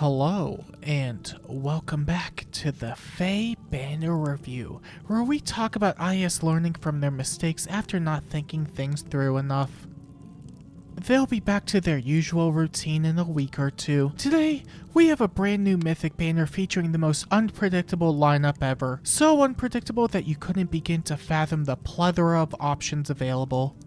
Hello, and welcome back to the Fae Banner Review, where we talk about IS learning from their mistakes after not thinking things through enough. They'll be back to their usual routine in a week or two. Today, we have a brand new Mythic banner featuring the most unpredictable lineup ever. So unpredictable that you couldn't begin to fathom the plethora of options available.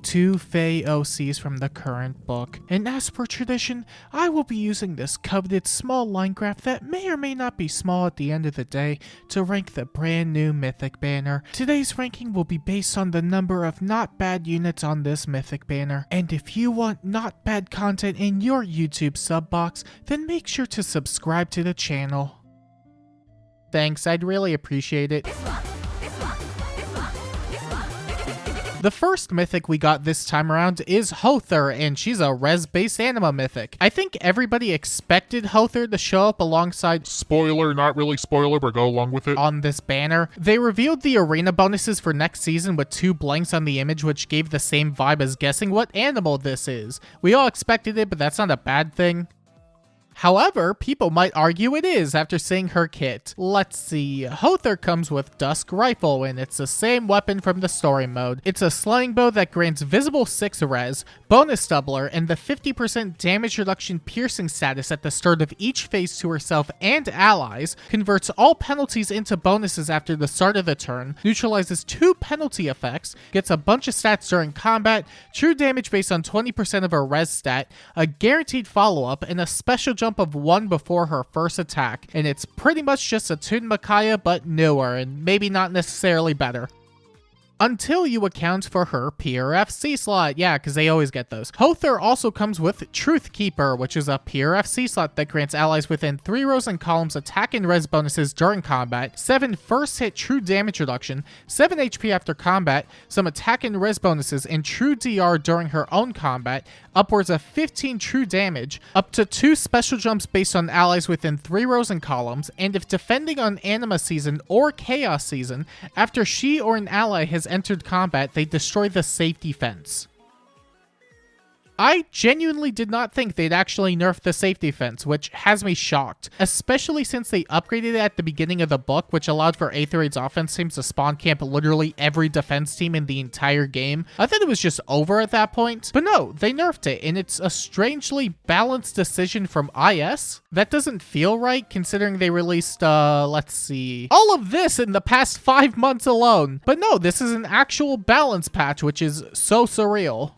2 Fae OCs from the current book, and as per tradition, I will be using this coveted small line graph that may or may not be small at the end of the day to rank the brand new Mythic banner. Today's ranking will be based on the number of not bad units on this Mythic banner, and if you want not bad content in your YouTube sub box, then make sure to subscribe to the channel. Thanks, I'd really appreciate it. The first mythic we got this time around is Hother, and she's a res-based anima mythic. I think everybody expected Hother to show up alongside— spoiler, not really spoiler, but go along with it— on this banner. They revealed the arena bonuses for next season with 2 blanks on the image, which gave the same vibe as guessing what animal this is. We all expected it, but that's not a bad thing. However, people might argue it is after seeing her kit. Let's see, Hother comes with Dusk Rifle, and it's the same weapon from the story mode. It's a slaying bow that grants visible 6 res, bonus doubler, and the 50% damage reduction piercing status at the start of each phase to herself and allies, converts all penalties into bonuses after the start of the turn, neutralizes 2 penalty effects, gets a bunch of stats during combat, true damage based on 20% of her res stat, a guaranteed follow-up, and a special jump of 1 before her first attack, and it's pretty much just a tuned Micaiah but newer and maybe not necessarily better. Until you account for her PRFC slot. Yeah, because they always get those. Hother also comes with Truth Keeper, which is a PRFC slot that grants allies within 3 rows and columns attack and res bonuses during combat, 7 first hit true damage reduction, 7 HP after combat, some attack and res bonuses, and true DR during her own combat, upwards of 15 true damage, up to 2 special jumps based on allies within 3 rows and columns, and if defending on Anima Season or Chaos Season, after she or an ally has entered combat, they destroy the safety fence. I genuinely did not think they'd actually nerf the safety fence, which has me shocked, especially since they upgraded it at the beginning of the book, which allowed for AZXS offense teams to spawn camp literally every defense team in the entire game. I thought it was just over at that point, but no, they nerfed it, and it's a strangely balanced decision from IS. That doesn't feel right, considering they released, let's see, all of this in the past 5 months alone. But no, this is an actual balance patch, which is so surreal.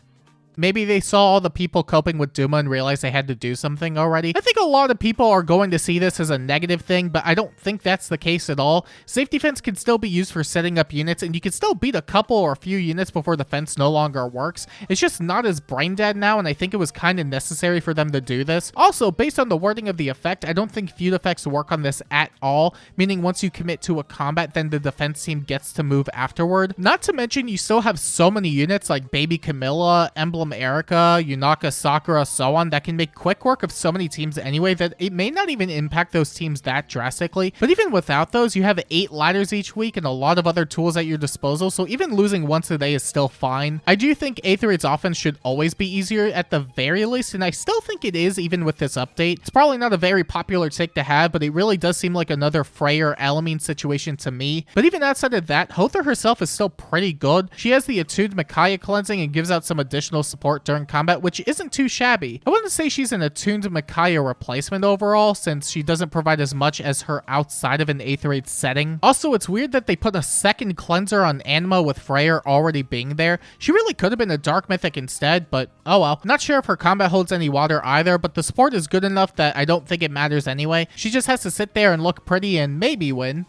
Maybe they saw all the people coping with Duma and realized they had to do something already. I think a lot of people are going to see this as a negative thing, but I don't think that's the case at all. Safety fence can still be used for setting up units, and you can still beat a couple or a few units before the fence no longer works. It's just not as brain dead now, and I think it was kind of necessary for them to do this. Also, based on the wording of the effect, I don't think feud effects work on this at all, meaning once you commit to a combat, then the defense team gets to move afterward. Not to mention, you still have so many units like Baby Camilla, Emblem Erica, Yunaka, Sakura, so on, that can make quick work of so many teams anyway that it may not even impact those teams that drastically. But even without those, you have 8 ladders each week and a lot of other tools at your disposal, so even losing once a day is still fine. I do think AZXS offense should always be easier at the very least, and I still think it is even with this update. It's probably not a very popular take to have, but it really does seem like another Frey or Elamine situation to me. But even outside of that, Hother herself is still pretty good. She has the attuned Micaiah cleansing and gives out some additional support during combat, which isn't too shabby. I wouldn't say she's an attuned Micaiah replacement overall, since she doesn't provide as much as her outside of an 8th rate setting. Also, it's weird that they put a second cleanser on Anima with Freyr already being there. She really could have been a dark mythic instead, but oh well. Not sure if her combat holds any water either, but the support is good enough that I don't think it matters anyway. She just has to sit there and look pretty and maybe win.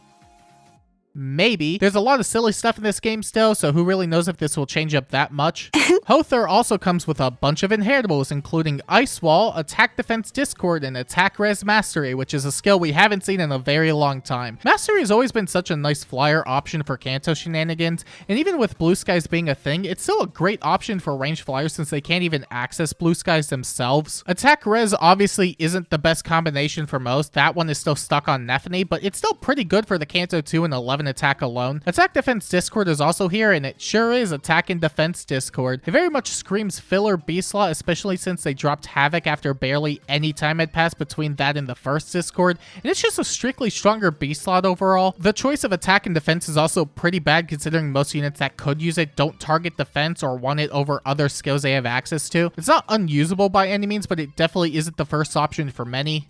Maybe. There's a lot of silly stuff in this game still, so who really knows if this will change up that much. Hother also comes with a bunch of inheritables, including Ice Wall, Attack Defense Discord, and Attack Res Mastery, which is a skill we haven't seen in a very long time. Mastery has always been such a nice flyer option for Kanto shenanigans, and even with Blue Skies being a thing, it's still a great option for ranged flyers since they can't even access Blue Skies themselves. Attack Res obviously isn't the best combination for most. That one is still stuck on Nephany, but it's still pretty good for the Kanto 2 and 11 an attack alone. Attack Defense Discord is also here, and it sure is Attack and Defense Discord. It very much screams filler B-slot, especially since they dropped Havoc after barely any time had passed between that and the first Discord, and it's just a strictly stronger B-slot overall. The choice of Attack and Defense is also pretty bad considering most units that could use it don't target defense or want it over other skills they have access to. It's not unusable by any means, but it definitely isn't the first option for many.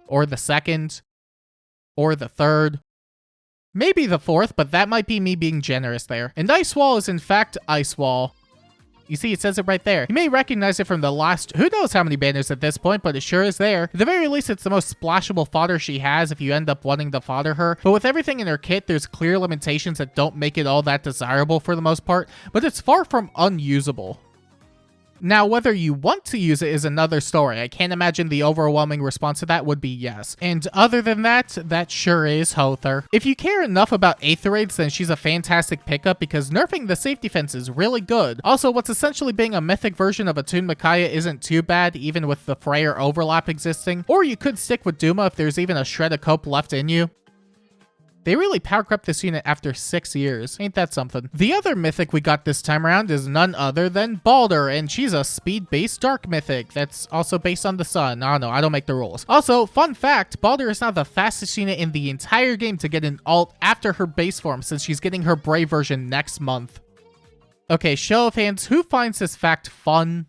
Or the second. Or the third. Maybe the fourth, but that might be me being generous there. And Ice Wall is in fact Ice Wall. You see, it says it right there. You may recognize it from the last who knows how many banners at this point, but it sure is there. At the very least, it's the most splashable fodder she has if you end up wanting to fodder her. But with everything in her kit, there's clear limitations that don't make it all that desirable for the most part, but it's far from unusable. Now, whether you want to use it is another story. I can't imagine the overwhelming response to that would be yes. And other than that, that sure is Hother. If you care enough about Aether Raids, then she's a fantastic pickup because nerfing the safety fence is really good. Also, what's essentially being a mythic version of Attuned Micaiah isn't too bad, even with the Freyr overlap existing. Or you could stick with Duma if there's even a shred of cope left in you. They really power crept this unit after 6 years. Ain't that something? The other mythic we got this time around is none other than Balder, and she's a speed-based dark mythic that's also based on the sun. Oh no, I don't make the rules. Also, fun fact, Balder is now the fastest unit in the entire game to get an alt after her base form since she's getting her Brave version next month. Okay, show of hands, who finds this fact fun?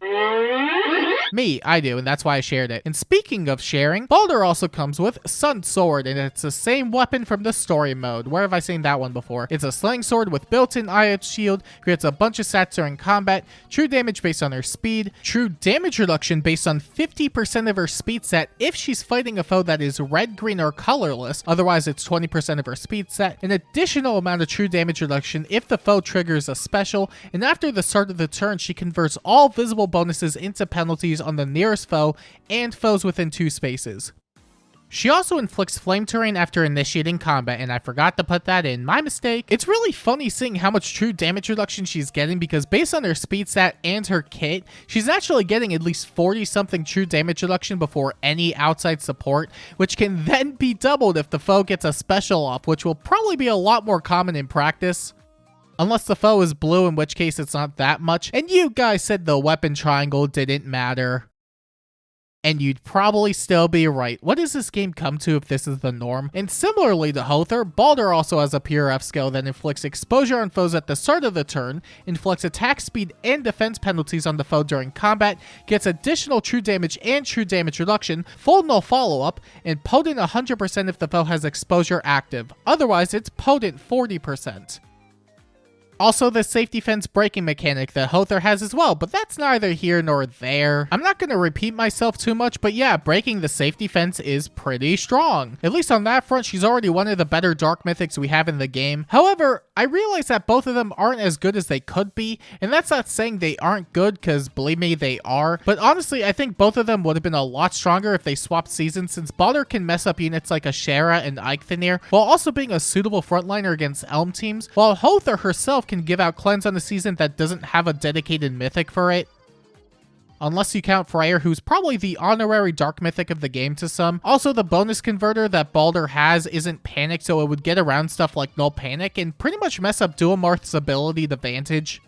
Me, I do, and that's why I shared it. And speaking of sharing, Balder also comes with Sun Sword, and it's the same weapon from the story mode. Where have I seen that one before? It's a sling sword with built-in IH shield, creates a bunch of stats during combat, true damage based on her speed, true damage reduction based on 50% of her speed set if she's fighting a foe that is red, green, or colorless, otherwise it's 20% of her speed set, an additional amount of true damage reduction if the foe triggers a special, and after the start of the turn, she converts all visible bonuses into penalties on the nearest foe and foes within 2 spaces. She also inflicts flame terrain after initiating combat, and I forgot to put that in. My mistake. It's really funny seeing how much true damage reduction she's getting because based on her speed stat and her kit, she's actually getting at least 40-something true damage reduction before any outside support, which can then be doubled if the foe gets a special off, which will probably be a lot more common in practice. Unless the foe is blue, in which case it's not that much. And you guys said the weapon triangle didn't matter. And you'd probably still be right. What does this game come to if this is the norm? And similarly to Hother, Balder also has a pure F skill that inflicts exposure on foes at the start of the turn, inflicts attack speed and defense penalties on the foe during combat, gets additional true damage and true damage reduction, full null follow-up, and potent 100% if the foe has exposure active. Otherwise, it's potent 40%. Also, the safety fence breaking mechanic that Hother has as well, but that's neither here nor there. I'm not going to repeat myself too much, but yeah, breaking the safety fence is pretty strong. At least on that front, she's already one of the better dark mythics we have in the game. However, I realize that both of them aren't as good as they could be, and that's not saying they aren't good, because believe me, they are. But honestly, I think both of them would have been a lot stronger if they swapped seasons, since Balder can mess up units like Ashera and Eikthenir, while also being a suitable frontliner against Elm teams, while Hother herself can give out cleanse on a season that doesn't have a dedicated mythic for it. Unless you count Freyr, who's probably the honorary dark mythic of the game to some. Also, the bonus converter that Balder has isn't Panic, so it would get around stuff like Null Panic and pretty much mess up Dualmarth's ability to Vantage.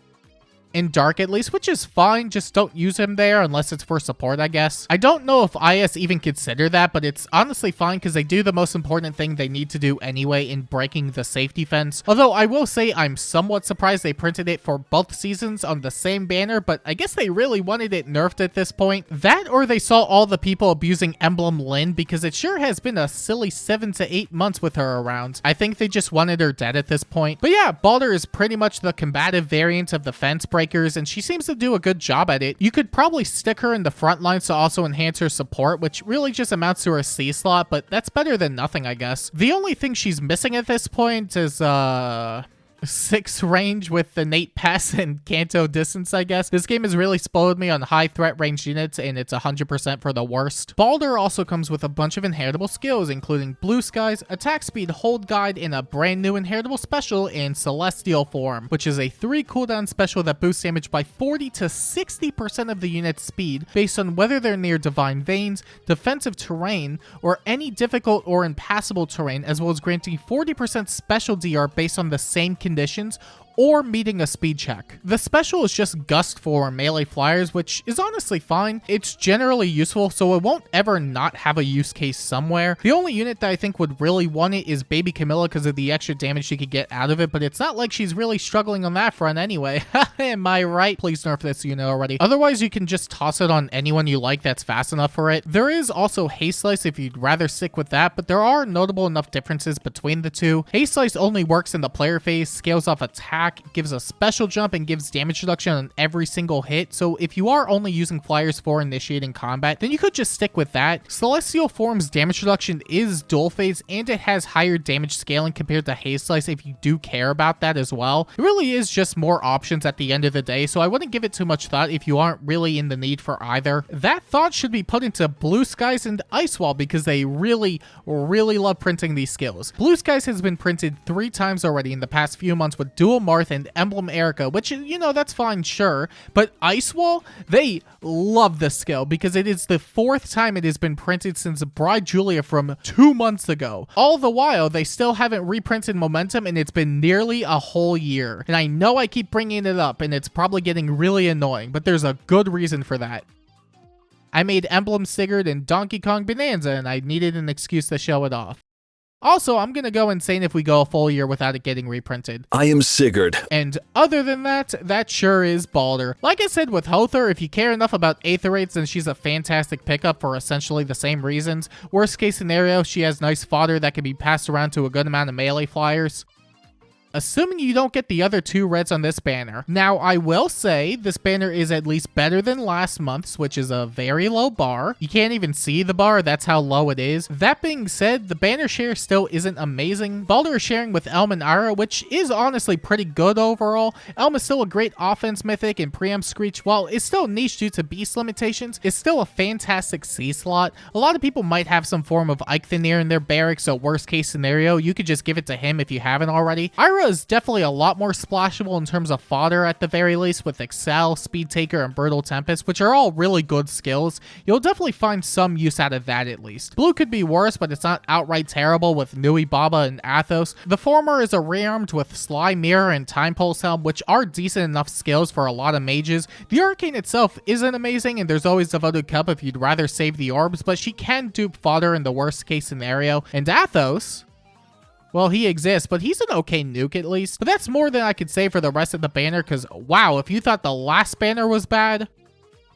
In Dark at least, which is fine, just don't use him there unless it's for support, I guess. I don't know if IS even consider that, but it's honestly fine because they do the most important thing they need to do anyway in breaking the safety fence. Although I will say I'm somewhat surprised they printed it for both seasons on the same banner, but I guess they really wanted it nerfed at this point. That or they saw all the people abusing Emblem Lyn because it sure has been a silly 7 to 8 months with her around. I think they just wanted her dead at this point. But yeah, Balder is pretty much the combative variant of the fence break, and she seems to do a good job at it. You could probably stick her in the front lines to also enhance her support, which really just amounts to her C slot, but that's better than nothing, I guess. The only thing she's missing at this point is, 6 range with innate pass and Canto distance, I guess. This game has really spoiled me on high threat range units, and it's 100% for the worst. Balder also comes with a bunch of inheritable skills, including Blue Skies, Attack Speed, Hold Guide, and a brand new inheritable special in Celestial Form, which is a 3 cooldown special that boosts damage by 40 to 60% of the unit's speed based on whether they're near Divine Veins, defensive terrain, or any difficult or impassable terrain, as well as granting 40% special DR based on the same conditions or meeting a speed check. The special is just Gust for melee flyers, which is honestly fine. It's generally useful, so it won't ever not have a use case somewhere. The only unit that I think would really want it is Baby Camilla because of the extra damage she could get out of it, but it's not like she's really struggling on that front anyway. Am I right? Please nerf this unit already. Otherwise, you can just toss it on anyone you like that's fast enough for it. There is also Haste Slice if you'd rather stick with that, but there are notable enough differences between the two. Haste Slice only works in the player phase, scales off attack, gives a special jump, and gives damage reduction on every single hit, so if you are only using flyers for initiating combat, then you could just stick with that. Celestial Form's damage reduction is dual phase, and it has higher damage scaling compared to Haste Slice if you do care about that as well. It really is just more options at the end of the day, so I wouldn't give it too much thought if you aren't really in the need for either. That thought should be put into Blue Skies and Ice Wall because they really love printing these skills. Blue Skies has been printed 3 times already in the past few months with Dual Marth and Emblem Erica, which, you know, that's fine, sure, but Ice Wall, they love this skill because it is the 4th time it has been printed since Bride Julia from 2 months ago. All the while, they still haven't reprinted Momentum, and it's been nearly a whole year. And I know I keep bringing it up, and it's probably getting really annoying, but there's a good reason for that. I made Emblem Sigurd and Donkey Kong Bonanza, and I needed an excuse to show it off. Also, I'm gonna go insane if we go a full year without it getting reprinted. I am Sigurd. And other than that, that sure is Balder. Like I said with Hother, if you care enough about Aetherites, then she's a fantastic pickup for essentially the same reasons. Worst case scenario, she has nice fodder that can be passed around to a good amount of melee flyers. Assuming you don't get the other 2 reds on this banner. Now, I will say this banner is at least better than last month's, which is a very low bar. You can't even see the bar, that's how low it is. That being said, the banner share still isn't amazing. Balder is sharing with Elm and Ira, which is honestly pretty good overall. Elm is still a great offense mythic, and Preempt Screech, while it's still niche due to beast limitations, is still a fantastic C slot. A lot of people might have some form of Eikthenir in their barracks, so worst case scenario, you could just give it to him if you haven't already. Ira is definitely a lot more splashable in terms of fodder at the very least with Excel, Speed Taker, and Brutal Tempest, which are all really good skills. You'll definitely find some use out of that at least. Blue could be worse, but it's not outright terrible with Nui Baba and Athos. The former is a rearmed with Sly Mirror and Time Pulse Helm, which are decent enough skills for a lot of mages. The Arcane itself isn't amazing, and there's always Devoted Cup if you'd rather save the orbs, but she can dupe fodder in the worst case scenario. And Athos, well, he exists, but he's an okay nuke at least. But that's more than I could say for the rest of the banner, because wow, if you thought the last banner was bad,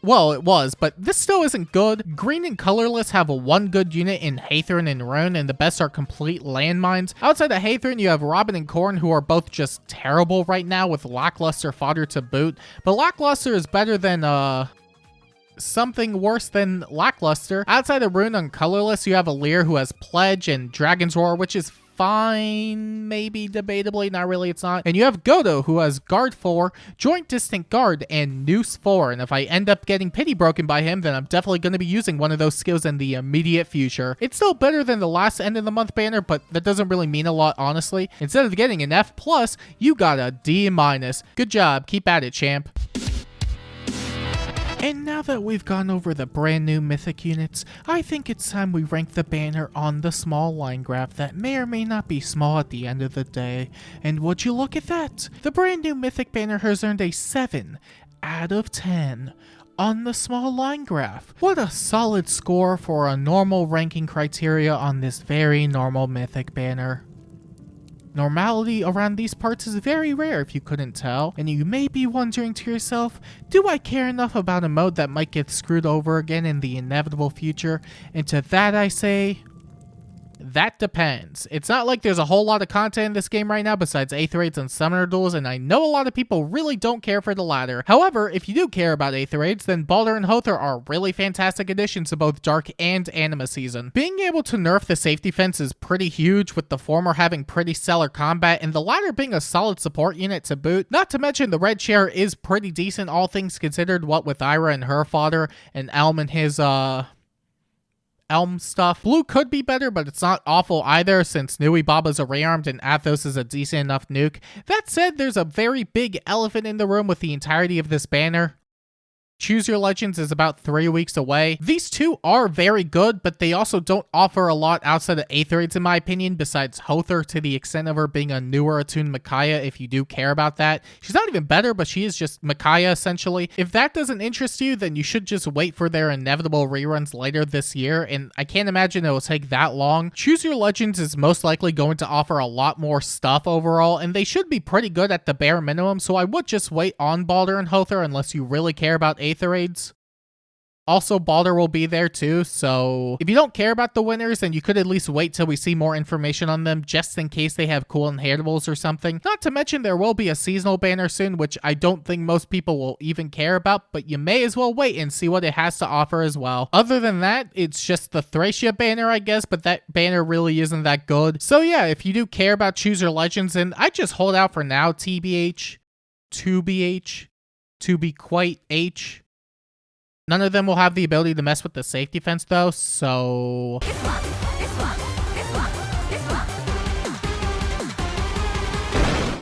well, it was, but this still isn't good. Green and Colorless have a 1 good unit in Hathorn and Rune, and the best are complete landmines. Outside of Hathorn, you have Robin and Korn, who are both just terrible right now with Lackluster fodder to boot. But Lackluster is better than, something worse than Lackluster. Outside of Rune and Colorless, you have Alir, who has Pledge and Dragon's Roar, which is fine, maybe debatably, not really, it's not. And you have Godo, who has Guard 4, Joint Distant Guard, and Noose 4, and if I end up getting Pity broken by him, then I'm definitely going to be using one of those skills in the immediate future. It's still better than the last end of the month banner, but that doesn't really mean a lot, honestly. Instead of getting an F+, you got a D-. Good job, keep at it, champ. And now that we've gone over the brand new mythic units, I think it's time we rank the banner on the small line graph that may or may not be small at the end of the day. And would you look at that? The brand new mythic banner has earned a 7 out of 10 on the small line graph. What a solid score for a normal ranking criteria on this very normal mythic banner. Normality around these parts is very rare if you couldn't tell, and you may be wondering to yourself, do I care enough about a mode that might get screwed over again in the inevitable future? And to that I say, That depends. It's not like there's a whole lot of content in this game right now besides Aether Raids and Summoner Duels, and I know a lot of people really don't care for the latter. However, if you do care about Aether Raids, then Baldur and Hother are really fantastic additions to both Dark and Anima Season. Being able to nerf the safety fence is pretty huge, with the former having pretty stellar combat and the latter being a solid support unit to boot. Not to mention the red share is pretty decent, all things considered, what with Ira and her fodder and Elm and his Elm stuff. Blue could be better, but it's not awful either, since Nui Baba's a rearmed and Athos is a decent enough nuke. That said, there's a very big elephant in the room with the entirety of this banner. Choose Your Legends is about 3 weeks away. These two are very good, but they also don't offer a lot outside of Aether Raids in my opinion, besides Hother to the extent of her being a newer attuned Micaiah if you do care about that. She's not even better, but she is just Micaiah essentially. If that doesn't interest you, then you should just wait for their inevitable reruns later this year, and I can't imagine it will take that long. Choose Your Legends is most likely going to offer a lot more stuff overall, and they should be pretty good at the bare minimum, so I would just wait on Baldur and Hother unless you really care about Aether Raids. Also, Baldur will be there too, so if you don't care about the winners, then you could at least wait till we see more information on them, just in case they have cool inheritables or something. Not to mention there will be a seasonal banner soon, which I don't think most people will even care about, but you may as well wait and see what it has to offer as well. Other than that, it's just the Thracia banner, I guess, but that banner really isn't that good. So yeah, if you do care about Choose Your Legends, then I just hold out for now, TBH, 2BH, to be quite H. None of them will have the ability to mess with the safety fence though, so...